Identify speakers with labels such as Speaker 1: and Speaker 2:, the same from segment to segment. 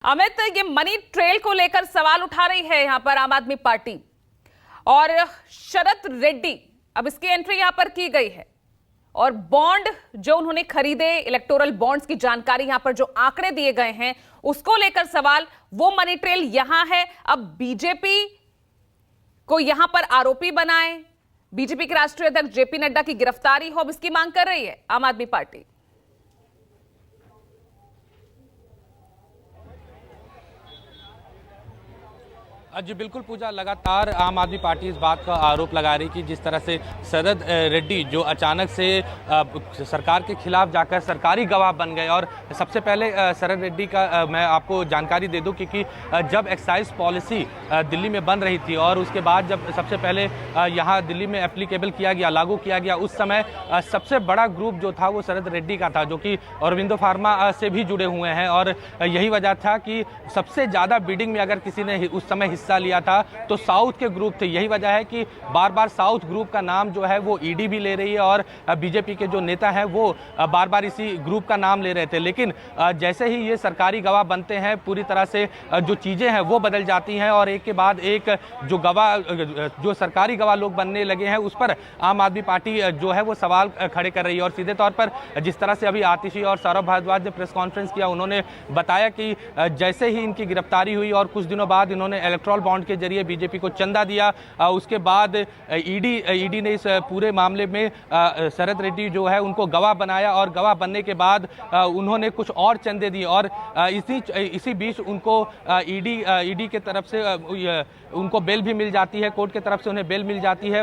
Speaker 1: अमित, ये money trail को लेकर सवाल उठा रही है यहां पर आम आदमी पार्टी और शरद रेड्डी। अब इसकी एंट्री यहां पर की गई है और बॉन्ड जो उन्होंने खरीदे, इलेक्टोरल बॉन्ड्स की जानकारी यहां पर जो आंकड़े दिए गए हैं उसको लेकर सवाल, वो मनी ट्रेल यहां है। अब बीजेपी को यहां पर आरोपी बनाए, बीजेपी के राष्ट्रीय अध्यक्ष जेपी नड्डा की गिरफ्तारी हो, अब इसकी मांग कर रही है आम आदमी पार्टी।
Speaker 2: जी बिल्कुल पूजा, लगातार आम आदमी पार्टी इस बात का आरोप लगा रही कि जिस तरह से शरद रेड्डी जो अचानक से सरकार के खिलाफ जाकर सरकारी गवाह बन गए। और सबसे पहले शरद रेड्डी का मैं आपको जानकारी दे दूं क्योंकि जब एक्साइज पॉलिसी दिल्ली में बन रही थी और उसके बाद जब सबसे पहले यहाँ दिल्ली में एप्लीकेबल किया गया, लागू किया गया, उस समय सबसे बड़ा ग्रुप जो था वो शरद रेड्डी का था, जो कि औरबिंदो फार्मा से भी जुड़े हुए हैं। और यही वजह था कि सबसे ज़्यादा बिडिंग में अगर किसी ने उस समय हिस्सा लिया था तो साउथ के ग्रुप थे। यही वजह है कि बार बार साउथ ग्रुप का नाम जो है वो ईडी भी ले रही है और बीजेपी के जो नेता हैं वो बार बार इसी ग्रुप का नाम ले रहे थे। लेकिन जैसे ही ये सरकारी गवाह बनते हैं, पूरी तरह से जो चीज़ें हैं वो बदल जाती हैं और एक के बाद एक जो गवाह, जो सरकारी गवाह लोग बनने लगे हैं, उस पर आम आदमी पार्टी जो है वो सवाल खड़े कर रही है। और सीधे तौर पर जिस तरह से अभी आतिशी और सौरभ भारद्वाज ने प्रेस कॉन्फ्रेंस किया, उन्होंने बताया कि जैसे ही इनकी गिरफ्तारी हुई और कुछ दिनों बाद इन्होंने इलेक्ट्रल बॉन्ड के जरिए बीजेपी को चंदा दिया, उसके बाद ईडी ने इस पूरे मामले में शरद रेड्डी जो है उनको गवाह बनाया और गवाह बनने के बाद उन्होंने कुछ और चंदे दिए और इसी बीच उनको ईडी के तरफ से उनको बेल भी मिल जाती है, कोर्ट की तरफ से उन्हें बेल मिल जाती है।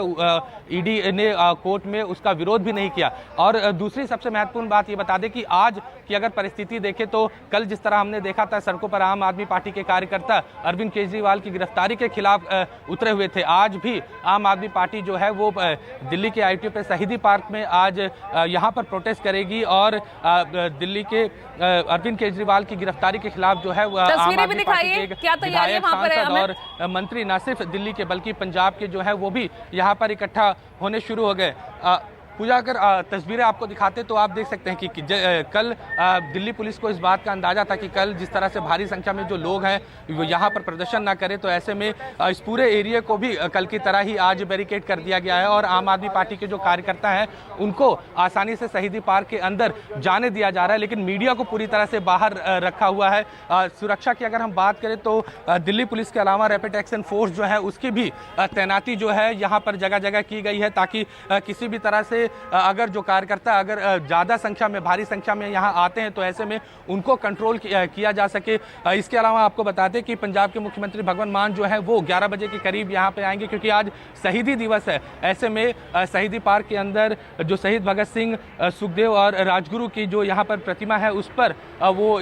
Speaker 2: ईडी ने कोर्ट में उसका विरोध भी नहीं किया। और दूसरी सबसे महत्वपूर्ण बात ये बता दें कि आज की अगर परिस्थिति देखें तो कल जिस तरह हमने देखा था सड़कों पर आम आदमी पार्टी के कार्यकर्ता अरविंद केजरीवाल की गिरफ्तारी के खिलाफ उतरे हुए थे, आज भी आम आदमी पार्टी जो है वो दिल्ली के आईटीओ पे शहीदी पार्क में आज यहाँ पर प्रोटेस्ट करेगी और दिल्ली के अरविंद केजरीवाल की गिरफ्तारी के खिलाफ जो है आम आदमी पार्टी के विधायक, सांसद और मंत्री न सिर्फ दिल्ली के बल्कि पंजाब के जो है वो भी यहाँ पर इकट्ठा होने शुरू हो गए। पूजा, अगर तस्वीरें आपको दिखाते तो आप देख सकते हैं कि कल दिल्ली पुलिस को इस बात का अंदाजा था कि कल जिस तरह से भारी संख्या में जो लोग हैं वो यहाँ पर प्रदर्शन ना करें, तो ऐसे में इस पूरे एरिया को भी कल की तरह ही आज बैरिकेड कर दिया गया है और आम आदमी पार्टी के जो कार्यकर्ता हैं उनको आसानी से शहीदी पार्क के अंदर जाने दिया जा रहा है, लेकिन मीडिया को पूरी तरह से बाहर रखा हुआ है। सुरक्षा की अगर हम बात करें तो दिल्ली पुलिस के अलावा रैपिड एक्शन फोर्स जो है उसकी भी तैनाती जो है यहाँ पर जगह जगह की गई है, ताकि किसी भी तरह से अगर जो कार्यकर्ता अगर ज़्यादा संख्या में, भारी संख्या में यहाँ आते हैं तो ऐसे में उनको कंट्रोल किया जा सके। इसके अलावा आपको बता दें कि पंजाब के मुख्यमंत्री भगवंत मान जो है वो 11 बजे के करीब यहाँ पे आएंगे, क्योंकि आज शहीदी दिवस है। ऐसे में शहीदी पार्क के अंदर जो शहीद भगत सिंह, सुखदेव और राजगुरु की जो यहाँ पर प्रतिमा है उस पर वो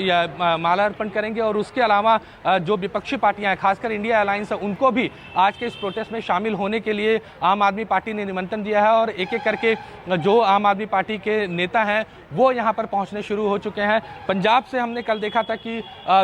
Speaker 2: माला अर्पण करेंगे। और उसके अलावा जो विपक्षी पार्टियाँ हैं, खासकर इंडिया अलायंस है, उनको भी आज के इस प्रोटेस्ट में शामिल होने के लिए आम आदमी पार्टी ने निमंत्रण दिया है और एक एक करके जो आम आदमी पार्टी के नेता हैं वो यहाँ पर पहुँचने शुरू हो चुके हैं। पंजाब से हमने कल देखा था कि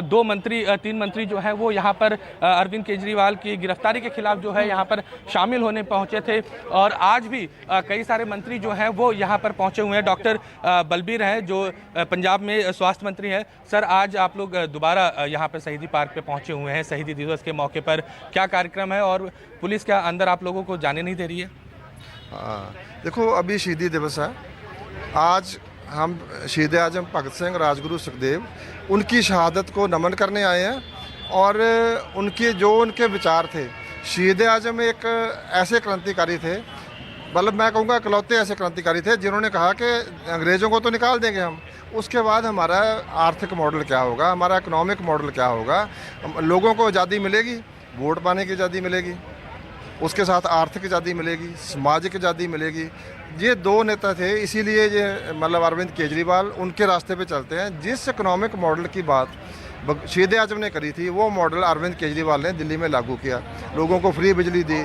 Speaker 2: 3 मंत्री जो हैं वो यहाँ पर अरविंद केजरीवाल की गिरफ्तारी के खिलाफ जो है यहाँ पर शामिल होने पहुँचे थे और आज भी कई सारे मंत्री जो हैं वो यहाँ पर पहुँचे हुए हैं। डॉक्टर बलबीर हैं जो पंजाब में स्वास्थ्य मंत्री हैं। सर, आज आप लोग दोबारा यहाँ पर शहीदी पार्क पे पहुँचे हुए हैं शहीदी दिवस के मौके पर, क्या कार्यक्रम है और पुलिस क्या अंदर आप लोगों को जाने नहीं दे रही है?
Speaker 3: देखो, अभी शहीदी दिवस है। आज हम शहीद आजम भगत सिंह, राजगुरु सुखदेव, उनकी शहादत को नमन करने आए हैं और उनके विचार थे। शहीद आजम एक ऐसे क्रांतिकारी थे, मतलब मैं कहूँगा इकलौते ऐसे क्रांतिकारी थे जिन्होंने कहा कि अंग्रेज़ों को तो निकाल देंगे हम, उसके बाद हमारा आर्थिक मॉडल क्या होगा, हमारा इकोनॉमिक मॉडल क्या होगा, लोगों को आज़ादी मिलेगी, वोट पाने की आज़ादी मिलेगी, उसके साथ आर्थिक आज़ादी मिलेगी, सामाजिक आज़ादी मिलेगी। ये 2 नेता थे, इसीलिए ये मतलब अरविंद केजरीवाल उनके रास्ते पे चलते हैं। जिस इकोनॉमिक मॉडल की बात शहीद आजम ने करी थी वो मॉडल अरविंद केजरीवाल ने दिल्ली में लागू किया। लोगों को फ्री बिजली दी,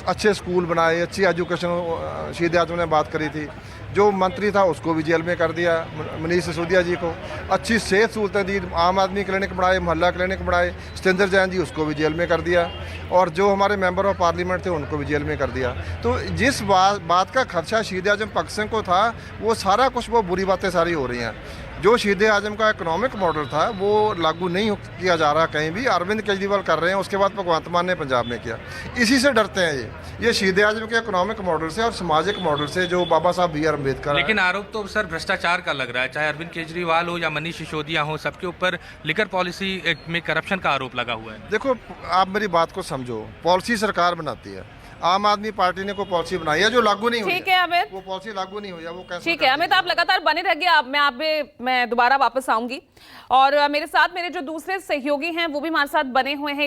Speaker 3: अच्छे स्कूल बनाए, अच्छी एजुकेशन शहीद आजम ने बात करी थी। जो मंत्री था उसको भी जेल में कर दिया, मनीष सिसोदिया जी को। अच्छी सेहत सहूलतें दी, आम आदमी क्लिनिक बढ़ाए, मोहल्ला क्लिनिक बढ़ाए। सत्येंद्र जैन जी उसको भी जेल में कर दिया और जो हमारे मेंबर ऑफ पार्लियामेंट थे उनको भी जेल में कर दिया। तो जिस बात का खर्चा शहीद आजम भगत सिंह को था वो सारा कुछ, वो बुरी बातें सारी हो रही हैं। जो शहीद आजम का इकोनॉमिक मॉडल था वो लागू नहीं किया जा रहा कहीं भी, अरविंद केजरीवाल कर रहे हैं, उसके बाद भगवंत मान ने पंजाब में किया। इसी से डरते हैं ये शहीद आजम के इकोनॉमिक मॉडल से और सामाजिक मॉडल से जो बाबा साहब बी आर अम्बेडकर।
Speaker 2: लेकिन आरोप तो सर भ्रष्टाचार का लग रहा है, चाहे अरविंद केजरीवाल हो या मनीष सिसोदिया हो, सबके ऊपर लिकर पॉलिसी में करप्शन का आरोप लगा हुआ है।
Speaker 3: देखो आप मेरी बात को समझो, पॉलिसी सरकार बनाती है, आम आदमी पार्टी ने कोई पॉलिसी बनाई है जो लागू नहीं हुई।
Speaker 1: ठीक है अमित,
Speaker 3: वो पॉलिसी लागू नहीं हुई है, वो कैसे?
Speaker 1: ठीक है अमित, आप लगातार बने रहिए। मैं दोबारा वापस आऊंगी और मेरे साथ मेरे जो दूसरे सहयोगी हैं वो भी हमारे साथ बने हुए हैं।